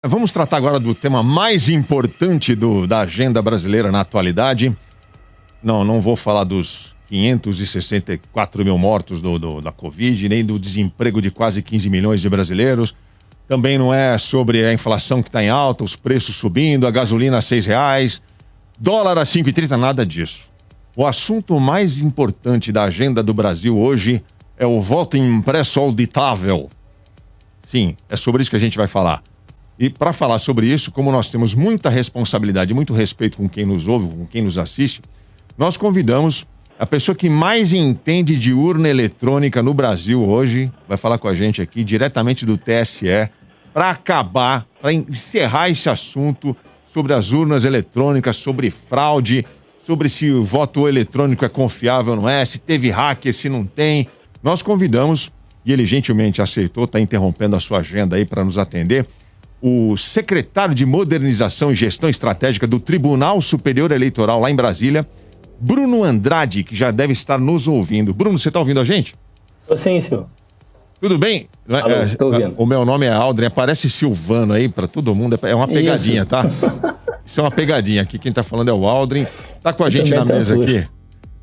Vamos tratar agora do tema mais importante da agenda brasileira na atualidade. Não vou falar dos 564 mil mortos da Covid, nem do desemprego de quase 15 milhões de brasileiros. Também não é sobre a inflação que está em alta, os preços subindo, a gasolina a R$6, dólar a 5,30, nada disso. O assunto mais importante da agenda do Brasil hoje é o voto impresso auditável. Sim, é sobre isso que a gente vai falar. E para falar sobre isso, como nós temos muita responsabilidade, muito respeito com quem nos ouve, com quem nos assiste, nós convidamos a pessoa que mais entende de urna eletrônica no Brasil hoje, vai falar com a gente aqui diretamente do TSE, para encerrar esse assunto sobre as urnas eletrônicas, sobre fraude, sobre se o voto eletrônico é confiável ou não é, se teve hacker, se não tem. Nós convidamos, e ele gentilmente aceitou, está interrompendo a sua agenda aí para nos atender, o secretário de Modernização e Gestão Estratégica do Tribunal Superior Eleitoral lá em Brasília, Bruno Andrade, que já deve estar nos ouvindo. Bruno, você está ouvindo a gente? Tô sim, senhor. Tudo bem? Alô, estou ouvindo. O meu nome é Aldrin, aparece Silvano aí para todo mundo, é uma pegadinha, tá? Isso é uma pegadinha aqui, quem tá falando é o Aldrin. Tá com a gente na mesa aqui?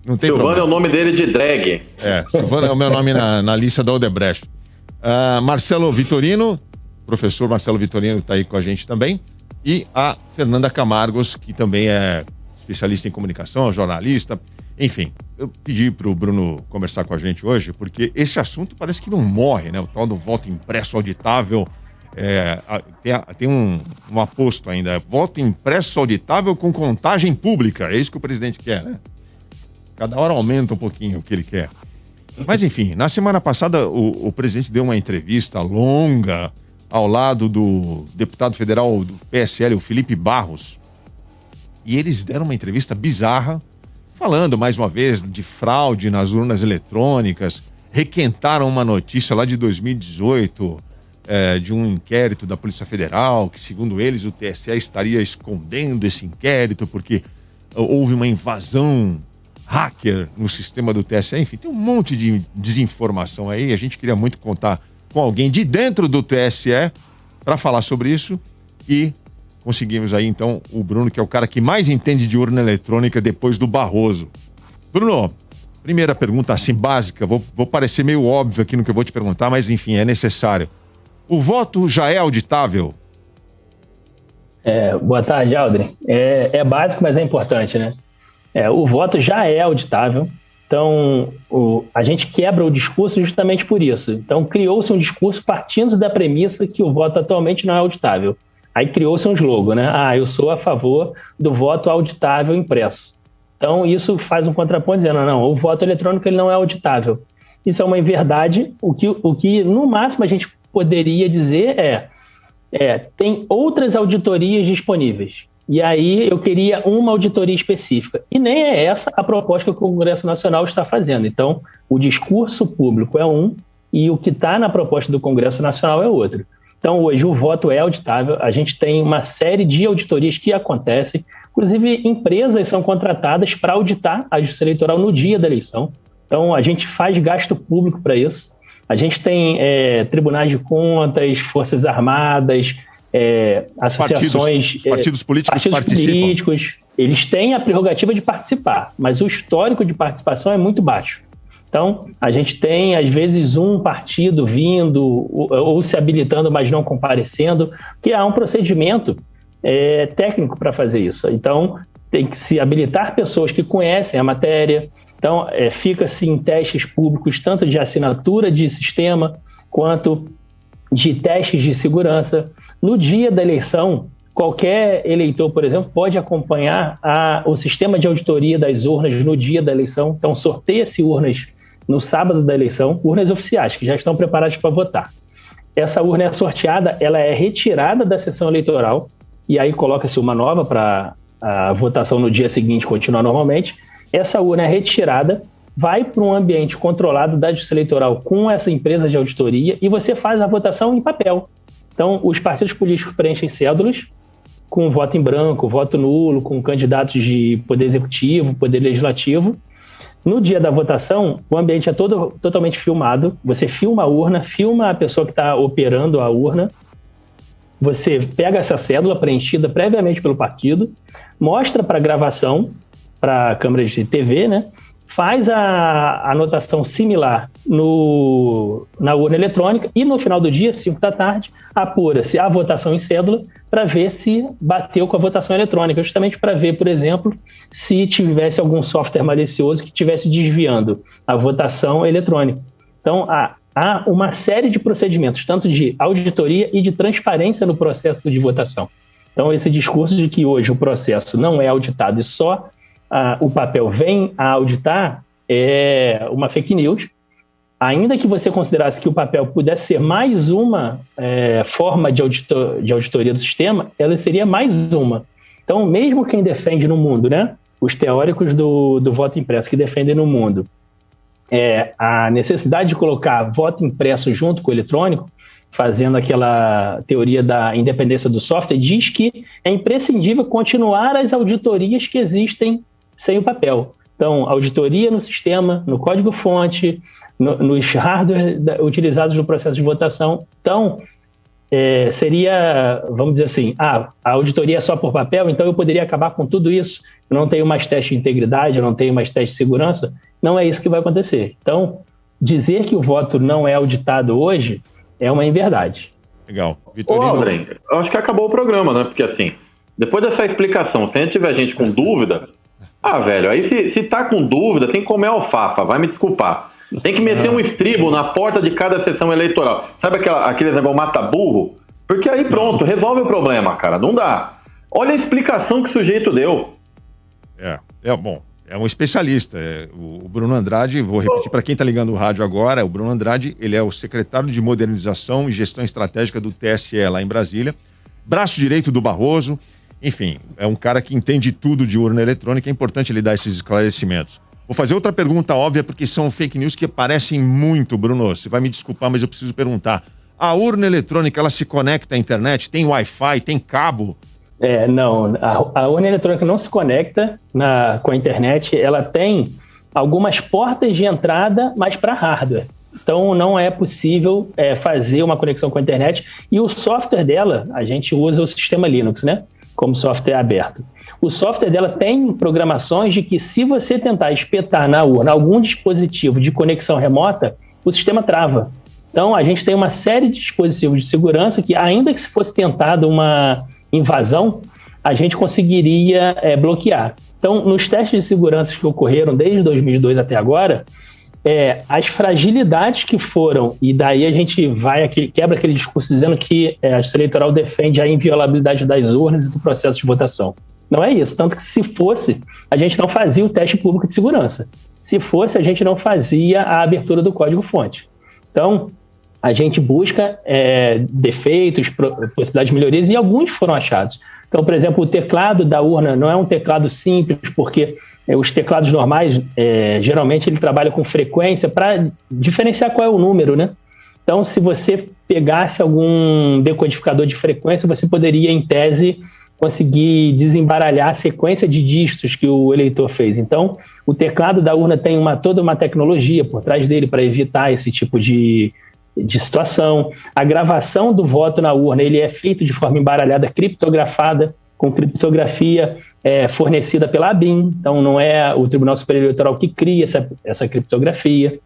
Não tem Silvano problema. é o nome dele de drag. Silvano é o meu nome na lista da Odebrecht. Marcelo Vitorino, professor Marcelo Vitorino está aí com a gente também. E a Fernanda Camargos, que também é especialista em comunicação, jornalista. Enfim, eu pedi para o Bruno conversar com a gente hoje, porque esse assunto parece que não morre, né? O tal do voto impresso auditável. Tem um aposto ainda. Voto impresso auditável com contagem pública. É isso que o presidente quer, né? Cada hora aumenta um pouquinho o que ele quer. Mas, enfim, na semana passada o presidente deu uma entrevista longa ao lado do deputado federal do PSL, o Felipe Barros. E eles deram uma entrevista bizarra, falando mais uma vez de fraude nas urnas eletrônicas, requentaram uma notícia lá de 2018, de um inquérito da Polícia Federal, que segundo eles o TSE estaria escondendo esse inquérito porque houve uma invasão hacker no sistema do TSE. Enfim, tem um monte de desinformação aí, a gente queria muito contar com alguém de dentro do TSE para falar sobre isso e conseguimos aí então o Bruno, que é o cara que mais entende de urna eletrônica depois do Barroso. Bruno, primeira pergunta assim básica, vou parecer meio óbvio aqui no que eu vou te perguntar, mas enfim, é necessário. O voto já é auditável? Boa tarde, Aldrin. É básico, mas é importante, né? O voto já é auditável. Então, a gente quebra o discurso justamente por isso. Então, criou-se um discurso partindo da premissa que o voto atualmente não é auditável. Aí criou-se um slogan, né? Eu sou a favor do voto auditável impresso. Então, isso faz um contraponto dizendo, não, o voto eletrônico ele não é auditável. Isso é uma inverdade. O que no máximo a gente poderia dizer tem outras auditorias disponíveis. E aí eu queria uma auditoria específica. E nem é essa a proposta que o Congresso Nacional está fazendo. Então, o discurso público é um e o que está na proposta do Congresso Nacional é outro. Então, hoje o voto é auditável. A gente tem uma série de auditorias que acontecem. Inclusive, empresas são contratadas para auditar a Justiça Eleitoral no dia da eleição. Então, a gente faz gasto público para isso. A gente tem tribunais de contas, forças armadas, associações... Partidos políticos eles têm a prerrogativa de participar, mas o histórico de participação é muito baixo. Então, a gente tem, às vezes, um partido vindo ou se habilitando, mas não comparecendo, que há um procedimento técnico para fazer isso. Então, tem que se habilitar pessoas que conhecem a matéria. Então, fica-se em testes públicos, tanto de assinatura de sistema, quanto de testes de segurança. No dia da eleição, qualquer eleitor, por exemplo, pode acompanhar o sistema de auditoria das urnas no dia da eleição. Então, sorteia-se urnas no sábado da eleição, urnas oficiais, que já estão preparadas para votar. Essa urna é sorteada, ela é retirada da sessão eleitoral, e aí coloca-se uma nova para a votação no dia seguinte continuar normalmente. Essa urna é retirada, vai para um ambiente controlado da Justiça Eleitoral com essa empresa de auditoria e você faz a votação em papel. Então, os partidos políticos preenchem cédulas com voto em branco, voto nulo, com candidatos de poder executivo, poder legislativo. No dia da votação, o ambiente é totalmente filmado. Você filma a urna, filma a pessoa que está operando a urna você pega essa cédula preenchida previamente pelo partido, mostra para gravação, para a câmera de TV, né? Faz a anotação similar na urna eletrônica e no final do dia, 5 da tarde, apura-se a votação em cédula para ver se bateu com a votação eletrônica, justamente para ver, por exemplo, se tivesse algum software malicioso que estivesse desviando a votação eletrônica. Então, há uma série de procedimentos, tanto de auditoria e de transparência no processo de votação. Então, esse discurso de que hoje o processo não é auditado e só o papel vem a auditar é uma fake news. Ainda que você considerasse que o papel pudesse ser mais uma forma de auditoria do sistema, ela seria mais uma. Então, mesmo quem defende no mundo, né, os teóricos do voto impresso que defendem no mundo, a necessidade de colocar voto impresso junto com o eletrônico, fazendo aquela teoria da independência do software, diz que é imprescindível continuar as auditorias que existem sem o papel. Então, auditoria no sistema, no código-fonte, nos hardware utilizados no processo de votação. Então, seria, vamos dizer assim, a auditoria é só por papel, então eu poderia acabar com tudo isso. Eu não tenho mais teste de integridade, eu não tenho mais teste de segurança. Não é isso que vai acontecer. Então, dizer que o voto não é auditado hoje é uma inverdade. Legal. Ô, Aldrin, eu acho que acabou o programa, né? Porque assim, depois dessa explicação, se a gente tiver gente com dúvida, velho, aí se tá com dúvida, tem que comer alfafa, vai me desculpar. Tem que meter um estribo na porta de cada sessão eleitoral. Sabe aqueles negócio mata-burro? Porque aí pronto, resolve o problema, cara. Não dá. Olha a explicação que o sujeito deu. Bom, é um especialista. O Bruno Andrade, vou repetir para quem está ligando o rádio agora, o Bruno Andrade, ele é o secretário de Modernização e Gestão Estratégica do TSE lá em Brasília, braço direito do Barroso, enfim, é um cara que entende tudo de urna eletrônica, é importante ele dar esses esclarecimentos. Vou fazer outra pergunta óbvia, porque são fake news que aparecem muito, Bruno, você vai me desculpar, mas eu preciso perguntar. A urna eletrônica, ela se conecta à internet? Tem Wi-Fi? Tem cabo? Não, a urna eletrônica não se conecta com a internet, ela tem algumas portas de entrada, mas para hardware. Então não é possível fazer uma conexão com a internet, e o software dela, a gente usa o sistema Linux, né, como software aberto. O software dela tem programações de que se você tentar espetar na urna algum dispositivo de conexão remota, o sistema trava. Então a gente tem uma série de dispositivos de segurança que, ainda que se fosse tentada uma invasão, a gente conseguiria bloquear. Então, nos testes de segurança que ocorreram desde 2002 até agora, as fragilidades que foram, e daí a gente quebra aquele discurso dizendo que a Justiça Eleitoral defende a inviolabilidade das urnas e do processo de votação. Não é isso, tanto que se fosse, a gente não fazia o teste público de segurança. Se fosse, a gente não fazia a abertura do código-fonte. Então, a gente busca defeitos, possibilidades de melhorias, e alguns foram achados. Então, por exemplo, o teclado da urna não é um teclado simples, porque os teclados normais, geralmente, ele trabalha com frequência para diferenciar qual é o número, né? Então, se você pegasse algum decodificador de frequência, você poderia, em tese, conseguir desembaralhar a sequência de dígitos que o eleitor fez. Então, o teclado da urna tem toda uma tecnologia por trás dele para evitar esse tipo de situação. A gravação do voto na urna, ele é feito de forma embaralhada, criptografada, com criptografia fornecida pela ABIN. Então, não é o Tribunal Superior Eleitoral que cria essa criptografia.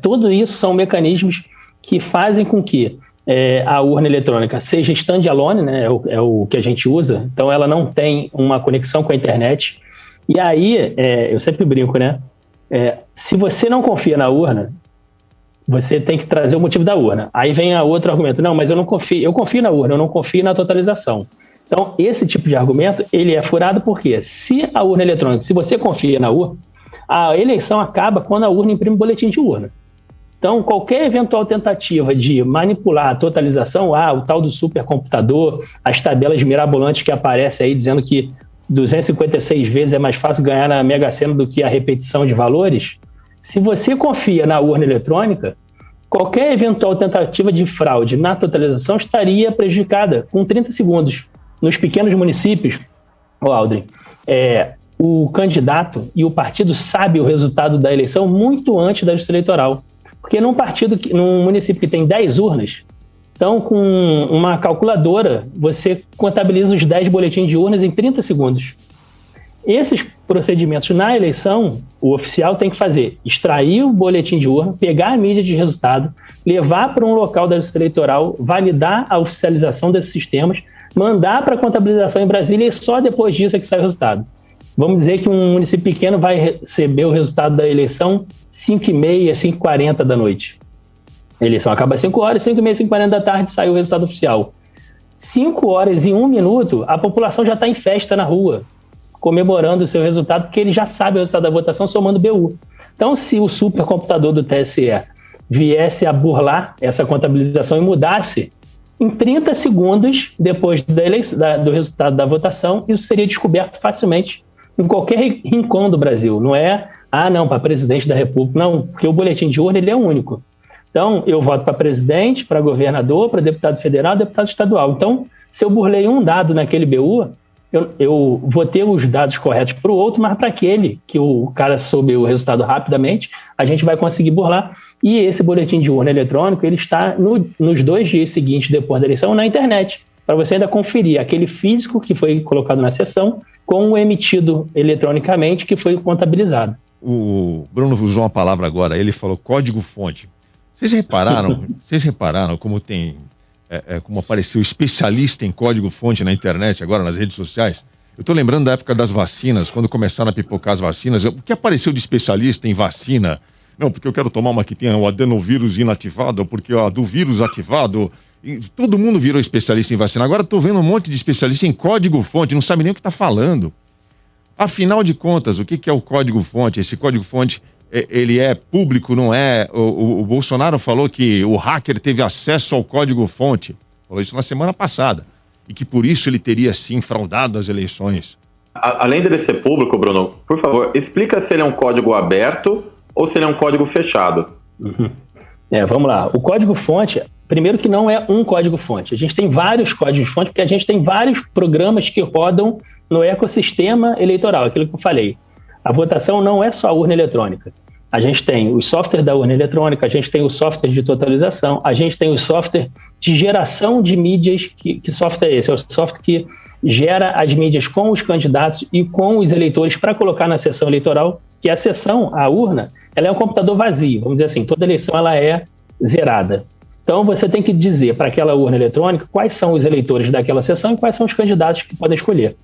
Tudo isso são mecanismos que fazem com que a urna eletrônica seja standalone, né, é o que a gente usa. Então, ela não tem uma conexão com a internet. E aí, eu sempre brinco, né? Se você não confia na urna, você tem que trazer o motivo da urna. Aí vem outro argumento. Não, mas eu confio na urna, eu não confio na totalização. Então, esse tipo de argumento, ele é furado porque se a urna eletrônica, se você confia na urna, a eleição acaba quando a urna imprime o boletim de urna. Então, qualquer eventual tentativa de manipular a totalização, o tal do supercomputador, as tabelas mirabolantes que aparecem aí dizendo que 256 vezes é mais fácil ganhar na Mega Sena do que a repetição de valores, se você confia na urna eletrônica, qualquer eventual tentativa de fraude na totalização estaria prejudicada com 30 segundos. Nos pequenos municípios, Aldrin, o candidato e o partido sabe o resultado da eleição muito antes da Justiça Eleitoral. Porque num município que tem 10 urnas, Então, com uma calculadora, você contabiliza os 10 boletins de urnas em 30 segundos. Esses procedimentos na eleição, o oficial tem que fazer: extrair o boletim de urna, pegar a mídia de resultado, levar para um local da Justiça Eleitoral, validar a oficialização desses sistemas, mandar para a contabilização em Brasília, e só depois disso é que sai o resultado. Vamos dizer que um município pequeno vai receber o resultado da eleição 5h30, 5h40 da noite. A eleição acaba às 5 horas, 5h30, 5h40 da tarde sai o resultado oficial. 5 horas e 1 minuto, a população já está em festa na rua, comemorando o seu resultado, porque ele já sabe o resultado da votação somando BU. Então, se o supercomputador do TSE viesse a burlar essa contabilização e mudasse, em 30 segundos depois do resultado da votação, isso seria descoberto facilmente em qualquer rincão do Brasil. Não é, não, para presidente da República, não, porque o boletim de urna ele é único. Então, eu voto para presidente, para governador, para deputado federal, deputado estadual. Então, se eu burlei um dado naquele BU, eu vou ter os dados corretos para o outro, mas para aquele que o cara soube o resultado rapidamente, a gente vai conseguir burlar. E esse boletim de urna eletrônico, ele está nos 2 dias seguintes depois da eleição na internet, para você ainda conferir aquele físico que foi colocado na sessão com o emitido eletronicamente que foi contabilizado. O Bruno usou uma palavra agora, ele falou código-fonte. Vocês repararam como tem... como apareceu especialista em código-fonte na internet, agora nas redes sociais? Eu estou lembrando da época das vacinas, quando começaram a pipocar as vacinas. O que apareceu de especialista em vacina? Não, porque eu quero tomar uma que tenha o adenovírus inativado, porque a do vírus ativado. E todo mundo virou especialista em vacina. Agora estou vendo um monte de especialista em código-fonte, não sabe nem o que está falando. Afinal de contas, o que é o código-fonte? Esse código-fonte... ele é público, não é? O Bolsonaro falou que o hacker teve acesso ao código-fonte. Falou isso na semana passada. E que por isso ele teria, sim, fraudado as eleições. Além dele ser público, Bruno, por favor, explica se ele é um código aberto ou se ele é um código fechado. Uhum. Vamos lá. O código-fonte, primeiro que não é um código-fonte. A gente tem vários códigos-fonte, porque a gente tem vários programas que rodam no ecossistema eleitoral, aquilo que eu falei. A votação não é só a urna eletrônica. A gente tem o software da urna eletrônica, a gente tem o software de totalização, a gente tem o software de geração de mídias. Que software é esse? É o software que gera as mídias com os candidatos e com os eleitores para colocar na sessão eleitoral, que a sessão, a urna, ela é um computador vazio, vamos dizer assim, toda eleição ela é zerada. Então você tem que dizer para aquela urna eletrônica quais são os eleitores daquela sessão e quais são os candidatos que podem escolher.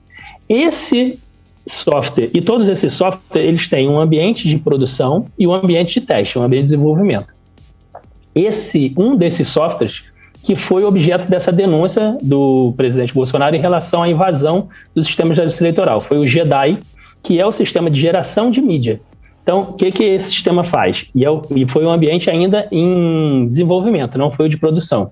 Esse software, e todos esses softwares, eles têm um ambiente de produção e um ambiente de teste, um ambiente de desenvolvimento. Um desses softwares que foi objeto dessa denúncia do presidente Bolsonaro em relação à invasão dos sistemas da justiça eleitoral foi o GEDAI, que é o sistema de geração de mídia. Então, o que esse sistema faz? E foi um ambiente ainda em desenvolvimento, não foi o de produção.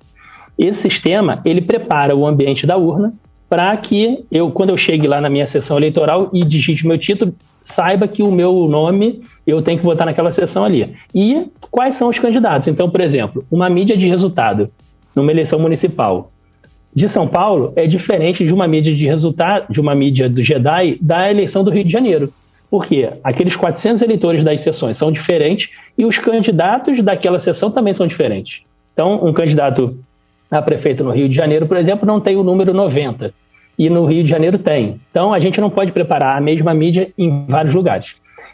Esse sistema, ele prepara o ambiente da urna para que quando eu chegue lá na minha sessão eleitoral e digite meu título, saiba que o meu nome, eu tenho que votar naquela sessão ali. E quais são os candidatos? Então, por exemplo, uma mídia de resultado numa eleição municipal de São Paulo é diferente de uma mídia de resultado, de uma mídia do GEDAI da eleição do Rio de Janeiro. Por quê? Aqueles 400 eleitores das sessões são diferentes e os candidatos daquela sessão também são diferentes. Então, um candidato a prefeito no Rio de Janeiro, por exemplo, não tem o número 90, e no Rio de Janeiro tem. Então, a gente não pode preparar a mesma mídia em vários lugares.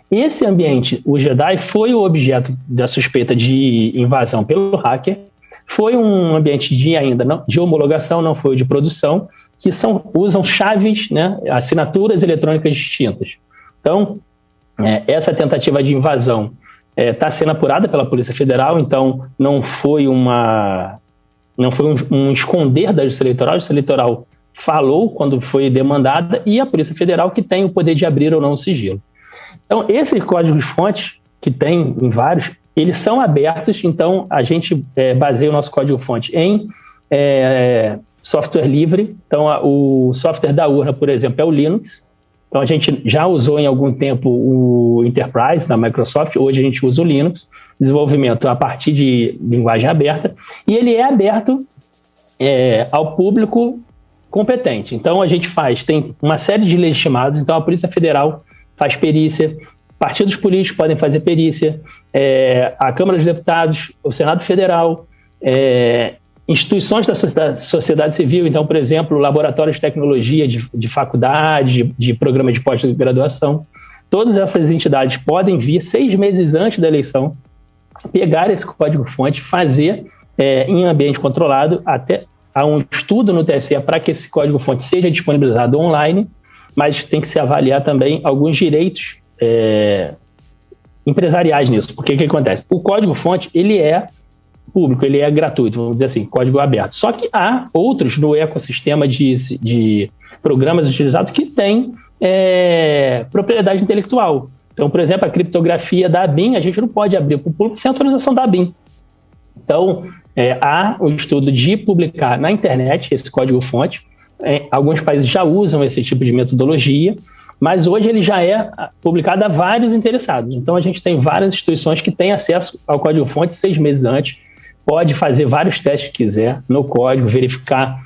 Esse ambiente, o GEDAI, foi o objeto da suspeita de invasão pelo hacker, foi um ambiente de homologação, não foi de produção, que usam chaves, né, assinaturas eletrônicas distintas. Então, essa tentativa de invasão está sendo apurada pela Polícia Federal, então não foi um esconder da Justiça Eleitoral. A Justiça Eleitoral falou quando foi demandada e a Polícia Federal que tem o poder de abrir ou não o sigilo. Então, esses códigos-fontes, que tem em vários, eles são abertos, então a gente baseia o nosso código-fonte em software livre. Então, o software da urna, por exemplo, é o Linux. Então, a gente já usou em algum tempo o Enterprise da Microsoft, hoje a gente usa o Linux, desenvolvimento a partir de linguagem aberta, e ele é aberto ao público competente. Então, a gente tem uma série de legitimados, então a Polícia Federal faz perícia, partidos políticos podem fazer perícia, a Câmara dos Deputados, o Senado Federal, instituições da sociedade civil, então, por exemplo, laboratórios de tecnologia de faculdade, de programa de pós-graduação, todas essas entidades podem vir 6 meses antes da eleição, pegar esse código-fonte, fazer em ambiente controlado, até há um estudo no TSE para que esse código-fonte seja disponibilizado online, mas tem que se avaliar também alguns direitos empresariais nisso. Porque o que acontece? O código-fonte, ele é público, ele é gratuito, vamos dizer assim, código aberto. Só que há outros no ecossistema de programas utilizados que têm propriedade intelectual. Então, por exemplo, a criptografia da ABIN, a gente não pode abrir para o público sem autorização da ABIN. Então, há o estudo de publicar na internet esse código-fonte. Alguns países já usam esse tipo de metodologia, mas hoje ele já é publicado a vários interessados. Então, a gente tem várias instituições que têm acesso ao código-fonte 6 meses antes, pode fazer vários testes que quiser no código, verificar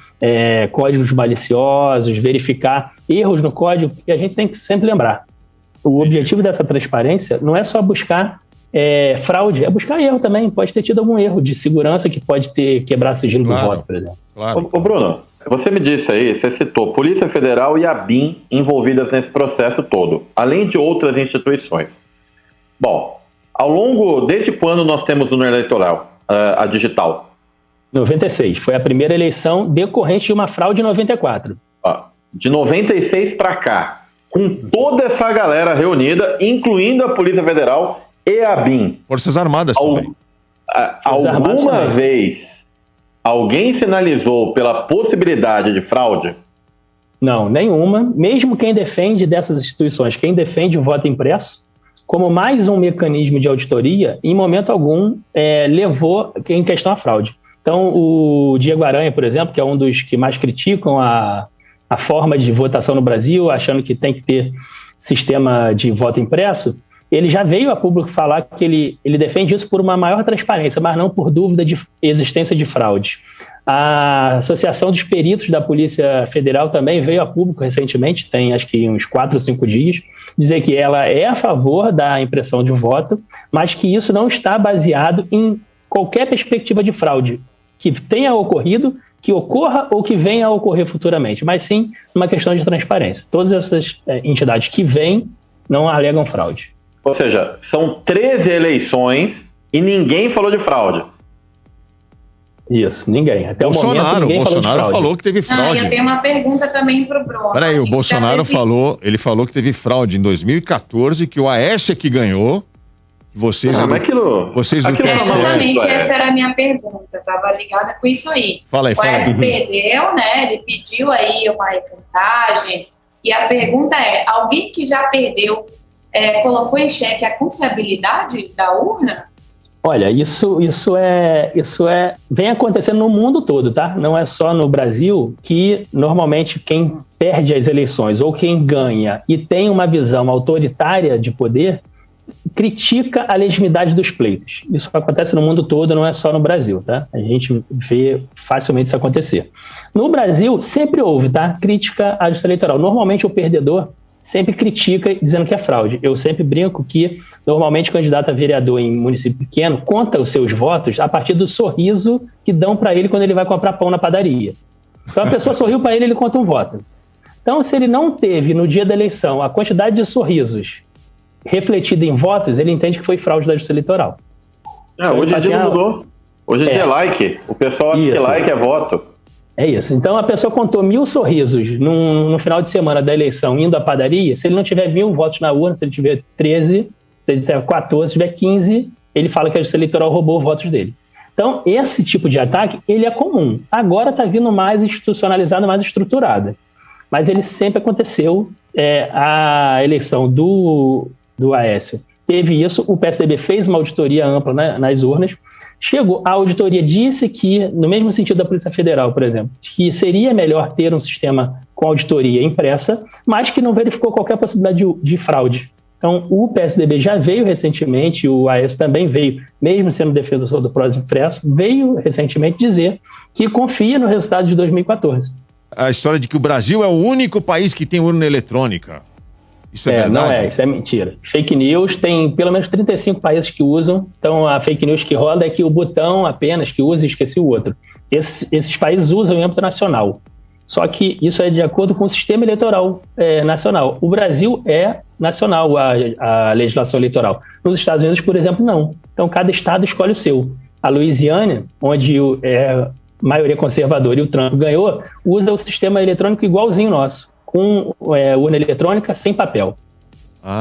códigos maliciosos, verificar erros no código, e a gente tem que sempre lembrar, o objetivo dessa transparência não é só buscar fraude, é buscar erro também. Pode ter tido algum erro de segurança que pode ter quebrado o sigilo do voto, por exemplo. Claro. Ô Bruno, você me disse aí, você citou Polícia Federal e a ABIN envolvidas nesse processo todo, além de outras instituições. Bom, desde quando nós temos urna eleitoral, a digital? 96, foi a primeira eleição decorrente de uma fraude em 94. De 96 para cá, com toda essa galera reunida, incluindo a Polícia Federal e a ABIN. Forças Armadas também. Alguma vez alguém sinalizou pela possibilidade de fraude? Não, nenhuma. Mesmo quem defende dessas instituições, quem defende o voto impresso, como mais um mecanismo de auditoria, em momento algum levou em questão a fraude. Então, o Diego Aranha, por exemplo, que é um dos que mais criticam a forma de votação no Brasil, achando que tem que ter sistema de voto impresso, ele já veio a público falar que ele defende isso por uma maior transparência, mas não por dúvida de existência de fraude. A Associação dos Peritos da Polícia Federal também veio a público recentemente, tem acho que uns 4 ou 5 dias, dizer que ela é a favor da impressão de voto, mas que isso não está baseado em qualquer perspectiva de fraude que tenha ocorrido, que ocorra ou que venha a ocorrer futuramente, mas sim uma questão de transparência. Todas essas entidades que vêm não alegam fraude. Ou seja, são 13 eleições e ninguém falou de fraude. Isso, ninguém. Até Bolsonaro, o momento, ninguém falou que teve fraude. Eu tenho uma pergunta também para o Bruno. Peraí, o Bolsonaro falou que teve fraude em 2014, que o Aécio é que ganhou. Vocês do TSE. Exatamente, essa era a minha pergunta. Estava ligada com isso aí. Fala aí, o Aécio perdeu, né? Ele pediu aí uma recontagem. E a pergunta é: alguém que já perdeu colocou em xeque a confiabilidade da urna? Olha, isso vem acontecendo no mundo todo, tá? Não é só no Brasil, que normalmente quem perde as eleições ou quem ganha e tem uma visão autoritária de poder critica a legitimidade dos pleitos. Isso acontece no mundo todo, não é só no Brasil, tá? A gente vê facilmente isso acontecer. No Brasil, sempre houve, tá? Crítica à justiça eleitoral. Normalmente o perdedor sempre critica dizendo que é fraude. Eu sempre brinco que, normalmente, o candidato a vereador em município pequeno conta os seus votos a partir do sorriso que dão para ele quando ele vai comprar pão na padaria. Então, a pessoa sorriu para ele, ele conta um voto. Então, se ele não teve, no dia da eleição, a quantidade de sorrisos refletida em votos, ele entende que foi fraude da justiça eleitoral. Hoje em dia não mudou. Hoje em dia é like. O pessoal acha que like é voto. É isso. Então, a pessoa contou 1.000 sorrisos no final de semana da eleição indo à padaria. Se ele não tiver 1.000 votos na urna, se ele tiver 13, se ele tiver 14, se tiver 15, ele fala que a justiça eleitoral roubou os votos dele. Então, esse tipo de ataque, ele é comum. Agora está vindo mais institucionalizado, mais estruturado. Mas ele sempre aconteceu. A eleição do Aécio teve isso. O PSDB fez uma auditoria ampla, né, nas urnas. Chegou, a auditoria disse que, no mesmo sentido da Polícia Federal, por exemplo, que seria melhor ter um sistema com auditoria impressa, mas que não verificou qualquer possibilidade de fraude. Então, o PSDB já veio recentemente, o Aécio também veio, mesmo sendo defensor do processo impresso, veio recentemente dizer que confia no resultado de 2014. A história de que o Brasil é o único país que tem urna eletrônica. Isso é verdade? Não isso é mentira. Fake news, tem pelo menos 35 países que usam, então a fake news que rola é que o botão apenas que usa e esqueci o outro. esses países usam em âmbito nacional. Só que isso é de acordo com o sistema eleitoral nacional. O Brasil é nacional, a legislação eleitoral. Nos Estados Unidos, por exemplo, não. Então, cada estado escolhe o seu. A Louisiana, onde é maioria conservadora e o Trump ganhou, usa o sistema eletrônico igualzinho nosso, com urna eletrônica sem papel.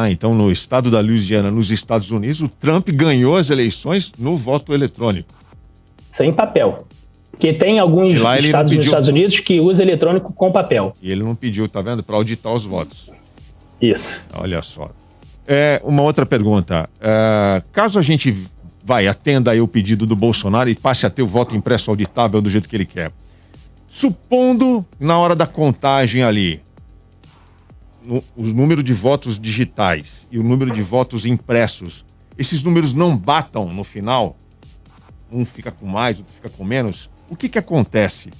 Então no estado da Louisiana, nos Estados Unidos, o Trump ganhou as eleições no voto eletrônico. Sem papel. Porque tem alguns estados nos Estados Unidos que usam eletrônico com papel. E ele não pediu, tá vendo? Para auditar os votos. Isso. Olha só. Uma outra pergunta. Caso a gente atenda aí o pedido do Bolsonaro e passe a ter o voto impresso auditável do jeito que ele quer. Supondo, na hora da contagem ali, o número de votos digitais e o número de votos impressos, esses números não batam no final? Um fica com mais, outro fica com menos? O que acontece?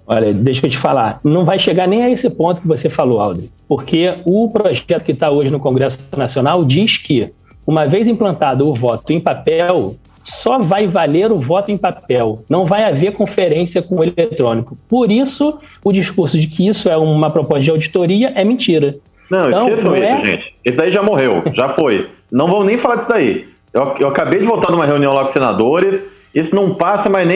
Olha, deixa eu te falar, não vai chegar nem a esse ponto que você falou, Aldri, porque o projeto que está hoje no Congresso Nacional diz que, uma vez implantado o voto em papel, só vai valer o voto em papel, não vai haver conferência com o eletrônico. Por isso, o discurso de que isso é uma proposta de auditoria é mentira. Não, então, esqueçam isso, gente. Esse daí já morreu, já foi. Não vamos nem falar disso daí. Eu acabei de voltar numa reunião lá com os senadores, isso não passa mais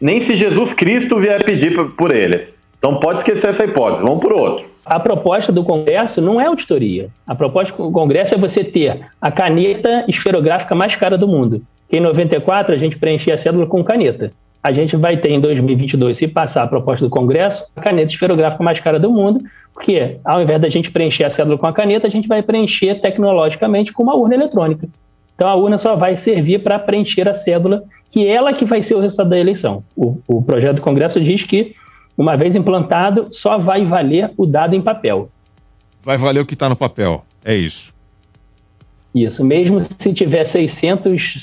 nem se Jesus Cristo vier pedir por eles. Então pode esquecer essa hipótese, vamos por outro. A proposta do Congresso não é auditoria. A proposta do Congresso é você ter a caneta esferográfica mais cara do mundo. Em 94, a gente preenchia a cédula com caneta. A gente vai ter em 2022, se passar a proposta do Congresso, a caneta esferográfica mais cara do mundo, porque ao invés da gente preencher a cédula com a caneta, a gente vai preencher tecnologicamente com uma urna eletrônica. Então a urna só vai servir para preencher a cédula, que é ela que vai ser o resultado da eleição. O projeto do Congresso diz que, uma vez implantado, só vai valer o dado em papel. Vai valer o que está no papel, é isso. Isso, mesmo se tiver 600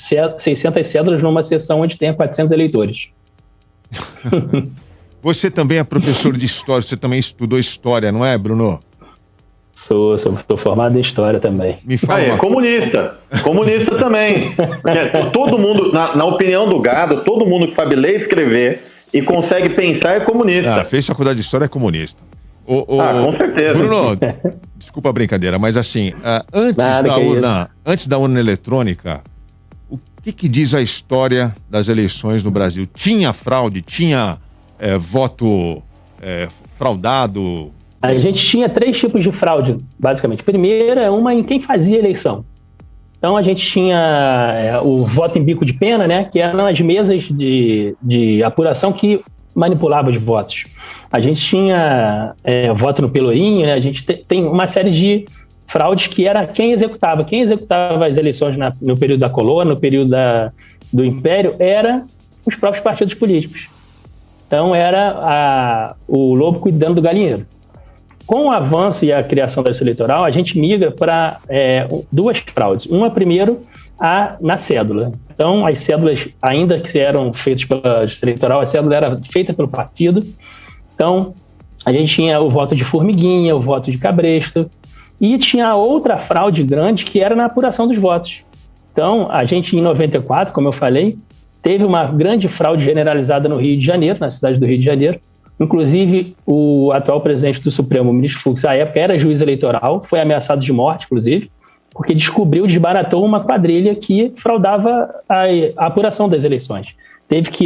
cédulas numa sessão onde tenha 400 eleitores. Você também é professor de história, você também estudou história, não é, Bruno? Sou formado em história também. Me fala. Comunista também. Todo mundo, na opinião do gado, todo mundo que sabe ler e escrever e consegue pensar é comunista. Fez faculdade de história, é comunista. Com certeza. Bruno, desculpa a brincadeira, mas assim, antes da urna eletrônica, o que diz a história das eleições no Brasil? Tinha fraude? Tinha voto fraudado? A gente tinha 3 tipos de fraude, basicamente. Primeiro é uma em quem fazia a eleição. Então a gente tinha o voto em bico de pena, né, que eram as mesas de apuração que manipulavam os votos. A gente tinha voto no pelourinho, né, a gente tem uma série de fraudes que era quem executava. Quem executava as eleições no período da colônia, no período do Império, era os próprios partidos políticos. Então era o lobo cuidando do galinheiro. Com o avanço e a criação da justiça eleitoral, a gente migra para 2 fraudes. Uma, primeiro, na cédula. Então, as cédulas, ainda que eram feitas pela justiça eleitoral, a cédula era feita pelo partido. Então, a gente tinha o voto de formiguinha, o voto de cabresto, e tinha outra fraude grande que era na apuração dos votos. Então, a gente, em 94, como eu falei, teve uma grande fraude generalizada no Rio de Janeiro, na cidade do Rio de Janeiro. Inclusive, o atual presidente do Supremo, o ministro Fux, à época era juiz eleitoral, foi ameaçado de morte, inclusive, porque desbaratou uma quadrilha que fraudava a apuração das eleições.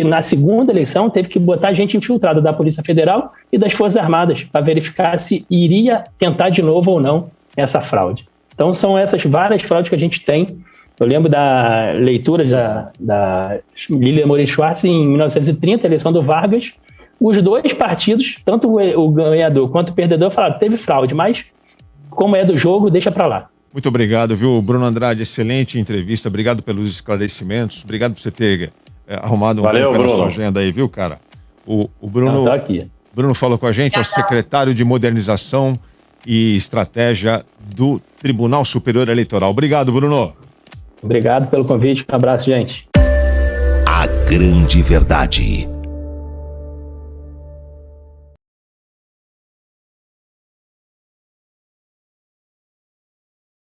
Na segunda eleição, teve que botar gente infiltrada da Polícia Federal e das Forças Armadas para verificar se iria tentar de novo ou não essa fraude. Então, são essas várias fraudes que a gente tem. Eu lembro da leitura da Lilian Moreira Schwartz em 1930, a eleição do Vargas. Os 2 partidos, tanto o ganhador quanto o perdedor, falaram que teve fraude, mas como é do jogo, deixa pra lá. Muito obrigado, viu, Bruno Andrade? Excelente entrevista, obrigado pelos esclarecimentos, obrigado por você ter arrumado tempo na sua agenda aí, viu, cara? O Bruno, tá aqui. Bruno falou com a gente, é o secretário de Modernização e Estratégia do Tribunal Superior Eleitoral. Obrigado, Bruno. Obrigado pelo convite, um abraço, gente. A grande verdade.